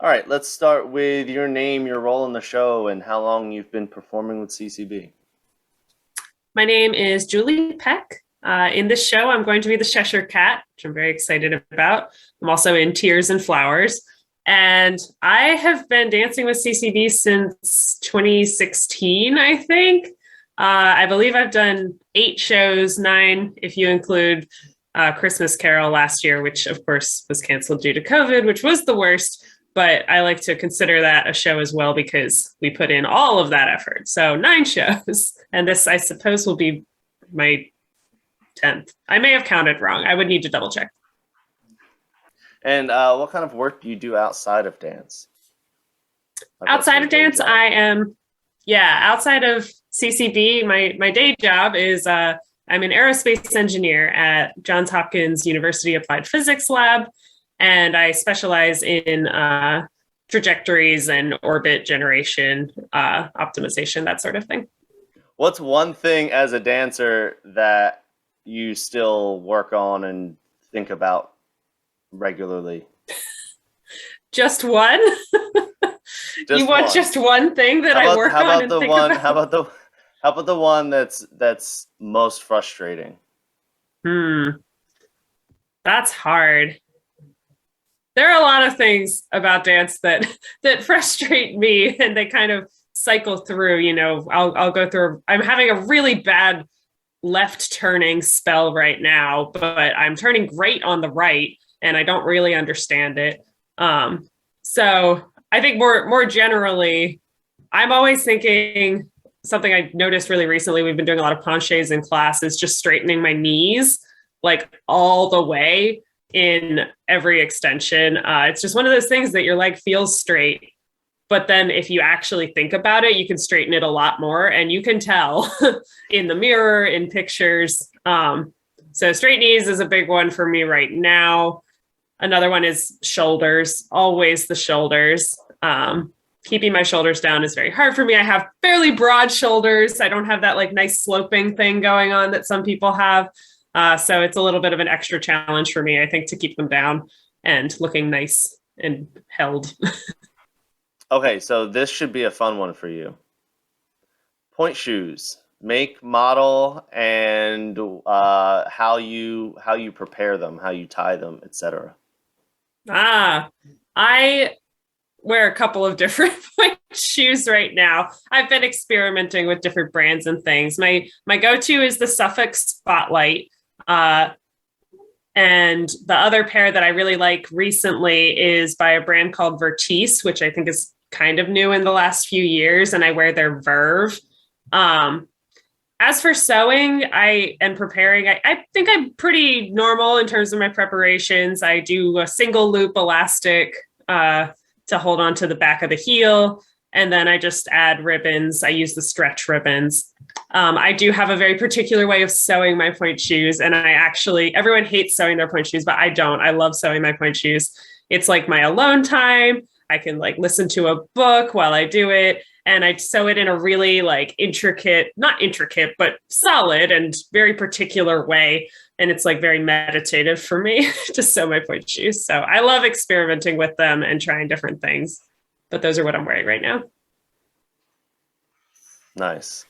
All right, let's start with your name, your role in the show, and how long you've been performing with CCB. My name is Julie Peck. In this show, I'm going to be the Cheshire Cat, which I'm very excited about. I'm also in Tears and Flowers. And I have been dancing with CCB since 2016, I think. I believe I've done 8 shows, 9 if you include Christmas Carol last year, which of course was canceled due to COVID, which was the worst. But I like to consider that a show as well because we put in all of that effort. So 9 shows. And this, I suppose, will be my 10th. I may have counted wrong. I would need to double check. And what kind of work do you do outside of dance? Outside of dance, outside of CCB, my day job is I'm an aerospace engineer at Johns Hopkins University Applied Physics Lab. And I specialize in trajectories and orbit generation, optimization, that sort of thing. What's one thing as a dancer that you still work on and think about regularly? Just one? You want one. just one thing that I work on and think about? How about the one that's most frustrating? That's hard. There are a lot of things about dance that frustrate me, and they kind of cycle through. I'll go through. I'm having a really bad left turning spell right now, but I'm turning great on the right, and I don't really understand it. So I think more generally, I'm always thinking something I noticed really recently. We've been doing a lot of penchés in class, is just straightening my knees like all the way in every extension. It's just one of those things that your leg feels straight. But then if you actually think about it, you can straighten it a lot more, and you can tell in the mirror, in pictures. So straight knees is a big one for me right now. Another one is shoulders, always the shoulders. Keeping my shoulders down is very hard for me. I have fairly broad shoulders. I don't have that like nice sloping thing going on that some people have. So it's a little bit of an extra challenge for me, I think, to keep them down and looking nice and held. Okay, so this should be a fun one for you. Point shoes, make, model, and how you prepare them, how you tie them, etc. I wear a couple of different point shoes right now. I've been experimenting with different brands and things. My go-to is the Suffolk Spotlight. And the other pair that I really like recently is by a brand called Vertice, which I think is kind of new in the last few years, and I wear their Verve. As for sewing and preparing, I think I'm pretty normal in terms of my preparations. I do a single loop elastic to hold on to the back of the heel, and then I just add ribbons. I use the stretch ribbons. I do have a very particular way of sewing my point shoes, and everyone hates sewing their point shoes, but I don't. I love sewing my point shoes. It's like my alone time. I can like listen to a book while I do it, and I sew it in a really like not intricate, but solid and very particular way. And it's like very meditative for me to sew my point shoes. So I love experimenting with them and trying different things, but those are what I'm wearing right now. Nice.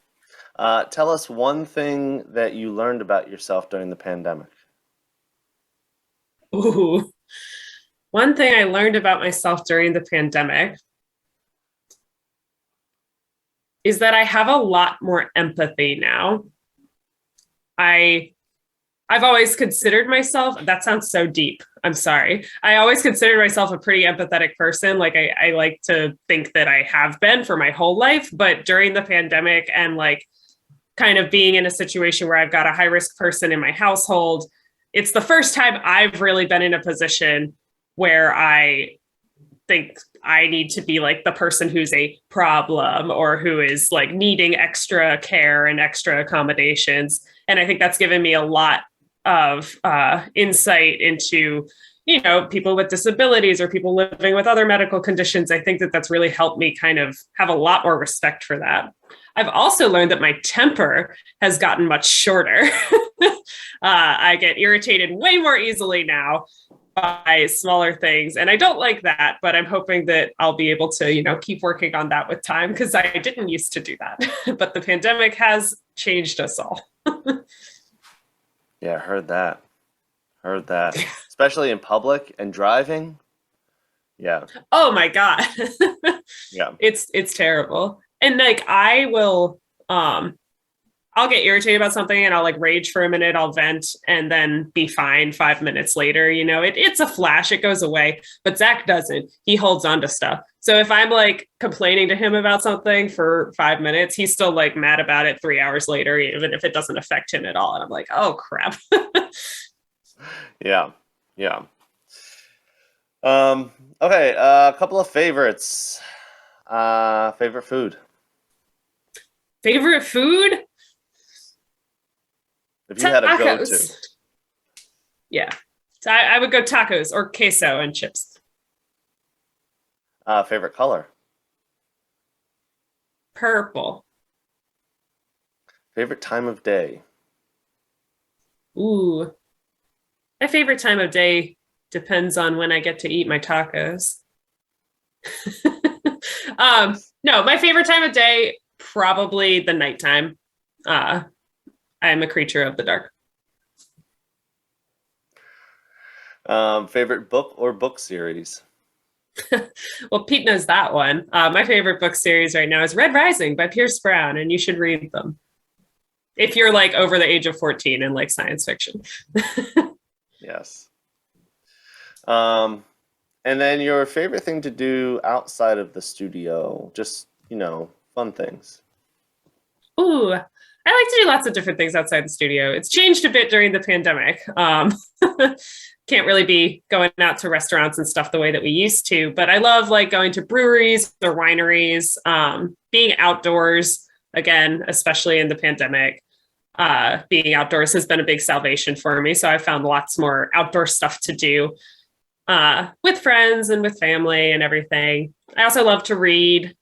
Tell us one thing that you learned about yourself during the pandemic. Ooh. One thing I learned about myself during the pandemic is that I have a lot more empathy now. I've always considered myself, that sounds so deep, I'm sorry. I always considered myself a pretty empathetic person. Like I like to think that I have been for my whole life, but during the pandemic and like kind of being in a situation where I've got a high risk person in my household, it's the first time I've really been in a position where I think I need to be like the person who's a problem or who is like needing extra care and extra accommodations. And I think that's given me a lot of insight into, people with disabilities or people living with other medical conditions. I think that that's really helped me kind of have a lot more respect for that. I've also learned that my temper has gotten much shorter. I get irritated way more easily now. buy smaller things. And I don't like that, but I'm hoping that I'll be able to, keep working on that with time because I didn't used to do that. But the pandemic has changed us all. Yeah, heard that. Heard that. Especially in public and driving. Yeah. Oh my God. Yeah. It's terrible. And like I will I'll get irritated about something and I'll like rage for a minute, I'll vent and then be fine 5 minutes later. It's a flash, it goes away. But Zach doesn't. He holds on to stuff. So if I'm like complaining to him about something for 5 minutes, he's still like mad about it 3 hours later, even if it doesn't affect him at all. And I'm like, oh crap. Yeah. Yeah. Okay, a couple of favorites. Favorite food. Favorite food? If you had a go-to. Yeah. So I would go tacos or queso and chips. Favorite color. Purple. Favorite time of day. Ooh. My favorite time of day depends on when I get to eat my tacos. No, my favorite time of day, probably the nighttime. I'm a creature of the dark. Favorite book or book series? Well, Pete knows that one. My favorite book series right now is Red Rising by Pierce Brown, and you should read them if you're like over the age of 14 and like science fiction. Yes. And then your favorite thing to do outside of the studio, just, fun things. Ooh, I like to do lots of different things outside the studio. It's changed a bit during the pandemic. Can't really be going out to restaurants and stuff the way that we used to, but I love like going to breweries or wineries, being outdoors again, especially in the pandemic. Being outdoors has been a big salvation for me. So I found lots more outdoor stuff to do with friends and with family and everything. I also love to read.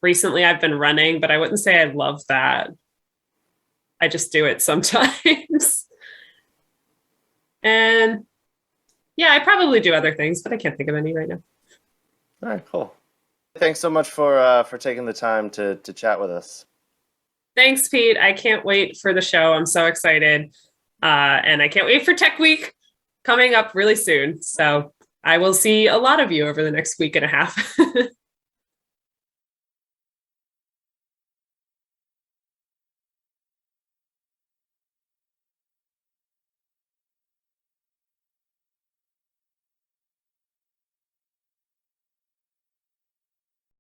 Recently I've been running, but I wouldn't say I love that. I just do it sometimes. And yeah, I probably do other things, but I can't think of any right now. All right, cool. Thanks so much for taking the time to chat with us. Thanks, Pete. I can't wait for the show. I'm so excited. And I can't wait for Tech Week coming up really soon. So I will see a lot of you over the next week and a half.